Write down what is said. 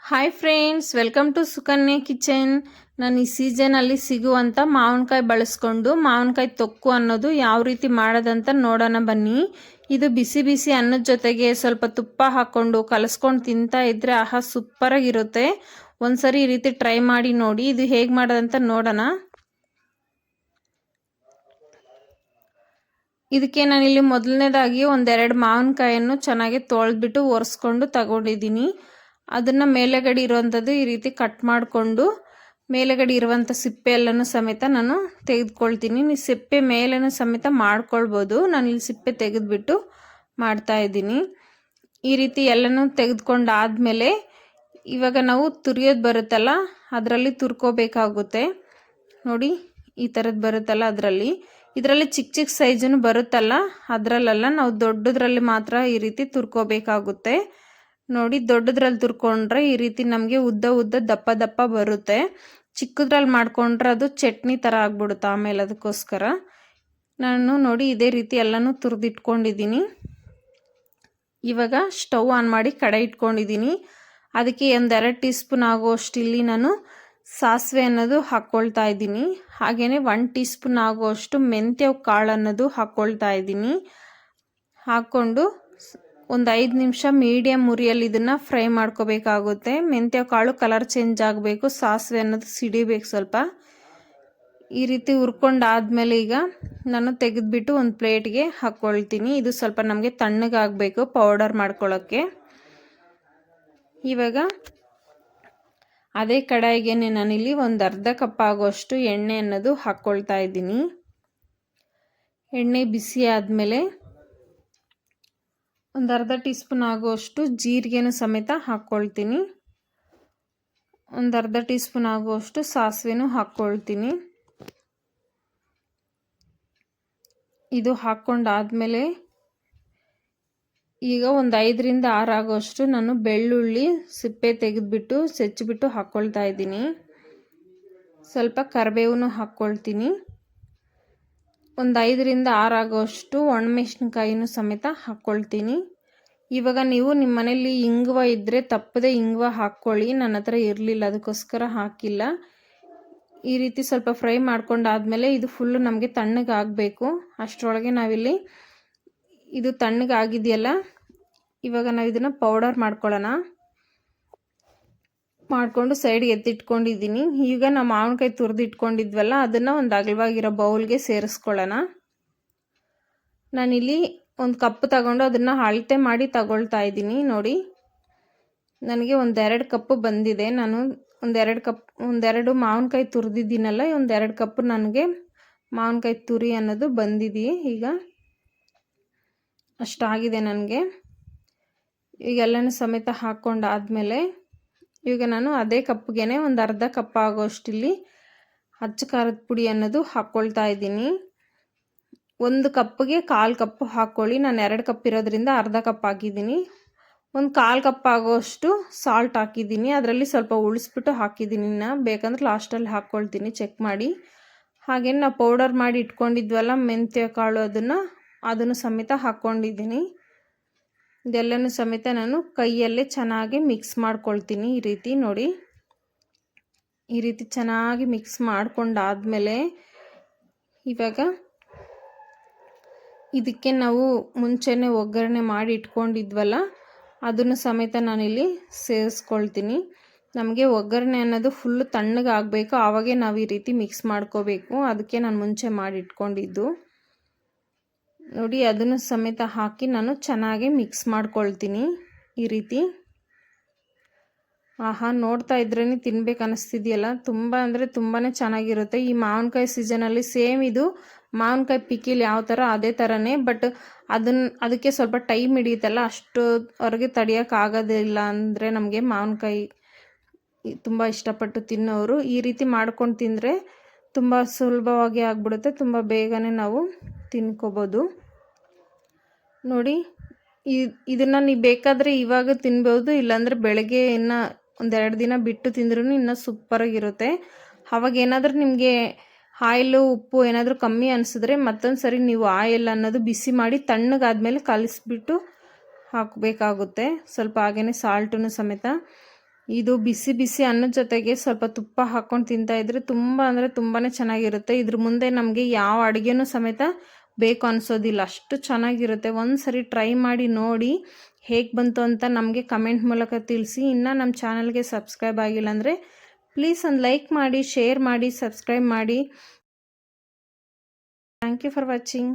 Hi friends, welcome to Sukanya kitchen. ನಾನು ಈ ಸೀಸನಲ್ಲಿ ಸಿಗುವಂಥ ಮಾವಿನಕಾಯಿ ಬಳಸ್ಕೊಂಡು ಮಾವಿನಕಾಯಿ ತೊಕ್ಕು ಅನ್ನೋದು ಯಾವ ರೀತಿ ಮಾಡೋದಂತ ನೋಡೋಣ ಬನ್ನಿ. ಇದು ಬಿಸಿ ಬಿಸಿ ಅನ್ನದ ಜೊತೆಗೆ ಸ್ವಲ್ಪ ತುಪ್ಪ ಹಾಕ್ಕೊಂಡು ಕಲಸ್ಕೊಂಡು ತಿಂತಾ ಇದ್ರೆ ಆಹಾ ಸೂಪರಾಗಿರುತ್ತೆ. ಒಂದ್ಸರಿ ಈ ರೀತಿ ಟ್ರೈ ಮಾಡಿ ನೋಡಿ. ಇದು ಹೇಗೆ ಮಾಡೋದಂತ ನೋಡೋಣ. ಇದಕ್ಕೆ ನಾನಿಲ್ಲಿ ಮೊದಲನೇದಾಗಿ ಒಂದೆರಡು ಮಾವಿನಕಾಯನ್ನು ಚೆನ್ನಾಗಿ ತೊಳೆದ್ಬಿಟ್ಟು ಒರೆಸ್ಕೊಂಡು ತಗೊಂಡಿದ್ದೀನಿ. ಅದನ್ನು ಮೇಲೆಗಡೆ ಇರುವಂಥದ್ದು ಈ ರೀತಿ ಕಟ್ ಮಾಡಿಕೊಂಡು ಮೇಲೆಗಡೆ ಇರುವಂಥ ಸಿಪ್ಪೆ ಎಲ್ಲನೂ ಸಮೇತ ನಾನು ತೆಗೆದುಕೊಳ್ತೀನಿ. ನೀವು ಸಿಪ್ಪೆ ಮೇಲೂ ಸಮೇತ ಮಾಡ್ಕೊಳ್ಬೋದು. ನಾನು ಇಲ್ಲಿ ಸಿಪ್ಪೆ ತೆಗೆದುಬಿಟ್ಟು ಮಾಡ್ತಾಯಿದ್ದೀನಿ. ಈ ರೀತಿ ಎಲ್ಲನೂ ತೆಗೆದುಕೊಂಡಾದಮೇಲೆ ಇವಾಗ ನಾವು ತುರಿಯೋದು ಬರುತ್ತಲ್ಲ, ಅದರಲ್ಲಿ ತುರ್ಕೋಬೇಕಾಗುತ್ತೆ. ನೋಡಿ, ಈ ಥರದ್ದು ಬರುತ್ತಲ್ಲ ಇದರಲ್ಲಿ ಚಿಕ್ಕ ಚಿಕ್ಕ ಸೈಜನ್ನು ಬರುತ್ತಲ್ಲ, ಅದರಲ್ಲೆಲ್ಲ ನಾವು ದೊಡ್ಡದ್ರಲ್ಲಿ ಮಾತ್ರ ಈ ರೀತಿ ತುರ್ಕೋಬೇಕಾಗುತ್ತೆ. ನೋಡಿ, ದೊಡ್ಡದ್ರಲ್ಲಿ ತುರ್ಕೊಂಡ್ರೆ ಈ ರೀತಿ ನಮಗೆ ಉದ್ದ ಉದ್ದ ದಪ್ಪ ದಪ್ಪ ಬರುತ್ತೆ. ಚಿಕ್ಕದ್ರಲ್ಲಿ ಮಾಡ್ಕೊಂಡ್ರೆ ಅದು ಚಟ್ನಿ ಥರ ಆಗ್ಬಿಡುತ್ತೆ ಆಮೇಲೆ. ಅದಕ್ಕೋಸ್ಕರ ನಾನು ನೋಡಿ ಇದೇ ರೀತಿ ಎಲ್ಲನೂ ತುರಿದಿಟ್ಕೊಂಡಿದ್ದೀನಿ. ಇವಾಗ ಸ್ಟವ್ ಆನ್ ಮಾಡಿ ಕಡೆ ಇಟ್ಕೊಂಡಿದ್ದೀನಿ. ಅದಕ್ಕೆ ಒಂದೆರಡು ಟೀ ಸ್ಪೂನ್ ಆಗುವಷ್ಟು ಇಲ್ಲಿ ನಾನು ಸಾಸಿವೆ ಅನ್ನೋದು ಹಾಕ್ಕೊಳ್ತಾ ಇದ್ದೀನಿ. ಹಾಗೆಯೇ 1 ಟೀ ಸ್ಪೂನ್ ಆಗುವಷ್ಟು ಮೆಂತ್ಯ ಕಾಳು ಅನ್ನೋದು ಹಾಕ್ಕೊಳ್ತಾ ಇದ್ದೀನಿ. ಹಾಕ್ಕೊಂಡು ಒಂದು 5 ನಿಮಿಷ ಮೀಡಿಯಮ್ ಉರಿಯಲ್ಲಿ ಇದನ್ನು ಫ್ರೈ ಮಾಡ್ಕೋಬೇಕಾಗುತ್ತೆ. ಮೆಂತ್ಯ ಕಾಳು ಕಲರ್ ಚೇಂಜ್ ಆಗಬೇಕು, ಸಾಸಿವೆ ಅನ್ನೋದು ಸಿಡಿಬೇಕು ಸ್ವಲ್ಪ. ಈ ರೀತಿ ಹುರ್ಕೊಂಡಾದ್ಮೇಲೆ ಈಗ ನಾನು ತೆಗೆದುಬಿಟ್ಟು ಒಂದು ಪ್ಲೇಟ್ಗೆ ಹಾಕ್ಕೊಳ್ತೀನಿ. ಇದು ಸ್ವಲ್ಪ ನಮಗೆ ತಣ್ಣಗಾಗಬೇಕು ಪೌಡರ್ ಮಾಡ್ಕೊಳ್ಳೋಕ್ಕೆ. ಇವಾಗ ಅದೇ ಕಡಾಯಿಗೆ ನಾನಿಲ್ಲಿ ಒಂದು ಅರ್ಧ ಕಪ್ ಆಗೋಷ್ಟು ಎಣ್ಣೆ ಅನ್ನೋದು ಹಾಕ್ಕೊಳ್ತಾ ಇದ್ದೀನಿ. ಎಣ್ಣೆ ಬಿಸಿ ಆದಮೇಲೆ ಒಂದು ಅರ್ಧ ಟೀ ಸ್ಪೂನ್ ಆಗುವಷ್ಟು ಜೀರಿಗೆನೂ ಸಮೇತ ಹಾಕ್ಕೊಳ್ತೀನಿ. ಒಂದು ಅರ್ಧ ಟೀ ಸ್ಪೂನ್ ಆಗುವಷ್ಟು ಸಾಸಿವೆನೂ ಹಾಕ್ಕೊಳ್ತೀನಿ. ಇದು ಹಾಕ್ಕೊಂಡಾದ್ಮೇಲೆ ಈಗ ಒಂದು 5ರಿಂದ 6 ಆಗುವಷ್ಟು ನಾನು ಬೆಳ್ಳುಳ್ಳಿ ಸಿಪ್ಪೆ ತೆಗೆದುಬಿಟ್ಟು ಹೆಚ್ಚಿಬಿಟ್ಟು ಹಾಕ್ಕೊಳ್ತಾ ಇದ್ದೀನಿ. ಸ್ವಲ್ಪ ಕರಿಬೇವನ್ನು ಹಾಕ್ಕೊಳ್ತೀನಿ. ಒಂದು 5ರಿಂದ 6 ಆಗುವಷ್ಟು ಒಣಮೆಣಸಿನಕಾಯಿನೂ ಸಮೇತ ಹಾಕ್ಕೊಳ್ತೀನಿ. ಇವಾಗ ನೀವು ನಿಮ್ಮ ಮನೇಲಿ ಇಂಗುವ ಇದ್ದರೆ ತಪ್ಪದೆ ಇಂಗುವ ಹಾಕ್ಕೊಳ್ಳಿ. ನನ್ನ ಹತ್ರ ಇರಲಿಲ್ಲ, ಅದಕ್ಕೋಸ್ಕರ ಹಾಕಿಲ್ಲ. ಈ ರೀತಿ ಸ್ವಲ್ಪ ಫ್ರೈ ಮಾಡ್ಕೊಂಡಾದ್ಮೇಲೆ ಇದು ಫುಲ್ಲು ನಮಗೆ ತಣ್ಣಗಾಗಬೇಕು. ಅಷ್ಟರೊಳಗೆ ನಾವಿಲ್ಲಿ ಇದು ತಣ್ಣಗಾಗಿದೆಯಲ್ಲ, ಇವಾಗ ನಾವು ಇದನ್ನು ಪೌಡರ್ ಮಾಡ್ಕೊಳ್ಳೋಣ. ಮಾಡಿಕೊಂಡು ಸೈಡ್ಗೆ ಎತ್ತಿಟ್ಕೊಂಡಿದ್ದೀನಿ. ಈಗ ನಾವು ಮಾವಿನಕಾಯಿ ತುರಿದಿಟ್ಕೊಂಡಿದ್ವಲ್ಲ, ಅದನ್ನು ಒಂದು ಅಗಲವಾಗಿರೋ ಬೌಲ್ಗೆ ಸೇರಿಸ್ಕೊಳ್ಳೋಣ. ನಾನಿಲ್ಲಿ ಒಂದು ಕಪ್ ತಗೊಂಡು ಅದನ್ನು ಅಳತೆ ಮಾಡಿ ತಗೊಳ್ತಾ ಇದ್ದೀನಿ. ನೋಡಿ, ನನಗೆ 1-2 ಕಪ್ ಬಂದಿದೆ. ನಾನು ಒಂದೆರಡು ಮಾವಿನಕಾಯಿ ತುರಿದಿದ್ದೀನಲ್ಲ, 1-2 ಕಪ್ ನನಗೆ ಮಾವಿನಕಾಯಿ ತುರಿ ಅನ್ನೋದು ಬಂದಿದೆ. ಈಗ ಅಷ್ಟಾಗಿದೆ ನನಗೆ. ಈಗೆಲ್ಲನೂ ಸಮೇತ ಹಾಕ್ಕೊಂಡಾದ್ಮೇಲೆ ಈಗ ನಾನು ಅದೇ ಕಪ್ಗೆ ಒಂದು ಅರ್ಧ ಕಪ್ ಆಗೋಷ್ಟು ಇಲ್ಲಿ ಅಚ್ಚ ಖಾರದ ಪುಡಿ ಅನ್ನೋದು ಹಾಕ್ಕೊಳ್ತಾ ಇದ್ದೀನಿ. 1 ಕಪ್ಗೆ 1/4 ಕಪ್ ಹಾಕ್ಕೊಳ್ಳಿ. ನಾನು 2 ಕಪ್ ಇರೋದ್ರಿಂದ ಅರ್ಧ ಕಪ್ ಹಾಕಿದ್ದೀನಿ. ಒಂದು 1/4 ಕಪ್ ಆಗೋಷ್ಟು ಸಾಲ್ಟ್ ಹಾಕಿದ್ದೀನಿ. ಅದರಲ್ಲಿ ಸ್ವಲ್ಪ ಉಳಿಸ್ಬಿಟ್ಟು ಹಾಕಿದ್ದೀನಿ. ಬೇಕಂದ್ರೆ ಲಾಸ್ಟಲ್ಲಿ ಹಾಕ್ಕೊಳ್ತೀನಿ, ಚೆಕ್ ಮಾಡಿ. ಹಾಗೇನು ನಾವು ಪೌಡರ್ ಮಾಡಿ ಇಟ್ಕೊಂಡಿದ್ವಲ್ಲ ಮೆಂತ್ಯ ಕಾಳು, ಅದನ್ನು ಸಮೇತ ಹಾಕ್ಕೊಂಡಿದ್ದೀನಿ. ಇದೆಲ್ಲನೂ ಸಮೇತ ನಾನು ಕೈಯಲ್ಲೇ ಚೆನ್ನಾಗಿ ಮಿಕ್ಸ್ ಮಾಡ್ಕೊಳ್ತೀನಿ. ಈ ರೀತಿ ನೋಡಿ, ಈ ರೀತಿ ಚೆನ್ನಾಗಿ ಮಿಕ್ಸ್ ಮಾಡ್ಕೊಂಡಾದ್ಮೇಲೆ ಇವಾಗ ಇದಕ್ಕೆ ನಾವು ಮುಂಚೆನೇ ಒಗ್ಗರಣೆ ಮಾಡಿ ಇಟ್ಕೊಂಡಿದ್ವಲ್ಲ, ಅದನ್ನು ಸಮೇತ ನಾನಿಲ್ಲಿ ಸೇರಿಸ್ಕೊಳ್ತೀನಿ. ನಮಗೆ ಒಗ್ಗರಣೆ ಅನ್ನೋದು ಫುಲ್ಲು ತಣ್ಣಗಾಗಬೇಕು, ಆವಾಗೇ ನಾವು ಈ ರೀತಿ ಮಿಕ್ಸ್ ಮಾಡ್ಕೋಬೇಕು. ಅದಕ್ಕೆ ನಾನು ಮುಂಚೆ ಮಾಡಿ ಇಟ್ಕೊಂಡಿದ್ದು. ನೋಡಿ, ಅದನ್ನು ಸಮೇತ ಹಾಕಿ ನಾನು ಚೆನ್ನಾಗಿ ಮಿಕ್ಸ್ ಮಾಡ್ಕೊಳ್ತೀನಿ. ಈ ರೀತಿ ಆಹಾ, ನೋಡ್ತಾ ಇದ್ರೇ ತಿನ್ಬೇಕು ಅನ್ನಿಸ್ತಿದೆಯಲ್ಲ. ತುಂಬ ಅಂದರೆ ತುಂಬಾ ಚೆನ್ನಾಗಿರುತ್ತೆ. ಈ ಮಾವಿನಕಾಯಿ ಸೀಸನಲ್ಲಿ ಸೇಮ್ ಇದು ಮಾವಿನಕಾಯಿ ಪಿಕಿಲ್ ಯಾವ ಥರ ಅದೇ ಥರನೇ, ಬಟ್ ಅದಕ್ಕೆ ಸ್ವಲ್ಪ ಟೈಮ್ ಹಿಡಿಯುತ್ತಲ್ಲ, ಅಷ್ಟುವರೆಗೆ ತಡೆಯೋಕ್ಕಾಗೋದಿಲ್ಲ. ಅಂದರೆ ನಮಗೆ ಮಾವಿನಕಾಯಿ ತುಂಬ ಇಷ್ಟಪಟ್ಟು ತಿನ್ನೋರು ಈ ರೀತಿ ಮಾಡ್ಕೊಂಡು ತಿಂದರೆ ತುಂಬ ಸುಲಭವಾಗಿ ಆಗಿಬಿಡುತ್ತೆ. ತುಂಬ ಬೇಗನೆ ನಾವು ತಿನ್ಕೋಬೋದು. ನೋಡಿ, ಇದನ್ನು ನೀವು ಬೇಕಾದರೆ ಇವಾಗ ತಿನ್ಬೋದು, ಇಲ್ಲಾಂದರೆ ಬೆಳಗ್ಗೆ ಇನ್ನು 1-2 ದಿನ ಬಿಟ್ಟು ತಿಂದ್ರೂ ಇನ್ನೂ ಸೂಪರಾಗಿರುತ್ತೆ. ಅವಾಗ ಏನಾದರೂ ನಿಮಗೆ ಆಯಿಲು ಉಪ್ಪು ಏನಾದರೂ ಕಮ್ಮಿ ಅನಿಸಿದ್ರೆ ಮತ್ತೊಂದು ಸರಿ ನೀವು ಆಯಿಲ್ ಅನ್ನೋದು ಬಿಸಿ ಮಾಡಿ ತಣ್ಣಗಾದ್ಮೇಲೆ ಕಲಿಸ್ಬಿಟ್ಟು ಹಾಕಬೇಕಾಗುತ್ತೆ. ಸ್ವಲ್ಪ ಹಾಗೆಯೇ ಸಾಲ್ಟನ್ನು ಸಮೇತ ಇದು ಬಿಸಿ ಬಿಸಿ ಅನ್ನದ ಜೊತೆಗೆ ಸ್ವಲ್ಪ ತುಪ್ಪ ಹಾಕ್ಕೊಂಡು ತಿಂತಾಯಿದ್ರೆ ತುಂಬ ಅಂದರೆ ತುಂಬಾ ಚೆನ್ನಾಗಿರುತ್ತೆ. ಇದ್ರ ಮುಂದೆ ನಮಗೆ ಯಾವ ಅಡುಗೆನೂ ಸಮೇತ ಬೇಕು ಅನಿಸೋದಿಲ್ಲ, ಅಷ್ಟು ಚೆನ್ನಾಗಿರುತ್ತೆ. ಒಂದು ಸರಿ ಟ್ರೈ ಮಾಡಿ ನೋಡಿ ಹೇಗೆ ಬಂತು ಅಂತ ನಮಗೆ ಕಮೆಂಟ್ ಮೂಲಕ ತಿಳಿಸಿ. ಇನ್ನು ನಮ್ಮ ಚಾನಲ್ಗೆ ಸಬ್ಸ್ಕ್ರೈಬ್ ಆಗಿಲ್ಲ ಅಂದರೆ ಪ್ಲೀಸ್ ಒಂದು ಲೈಕ್ ಮಾಡಿ, ಶೇರ್ ಮಾಡಿ, ಸಬ್ಸ್ಕ್ರೈಬ್ ಮಾಡಿ. Thank you for watching.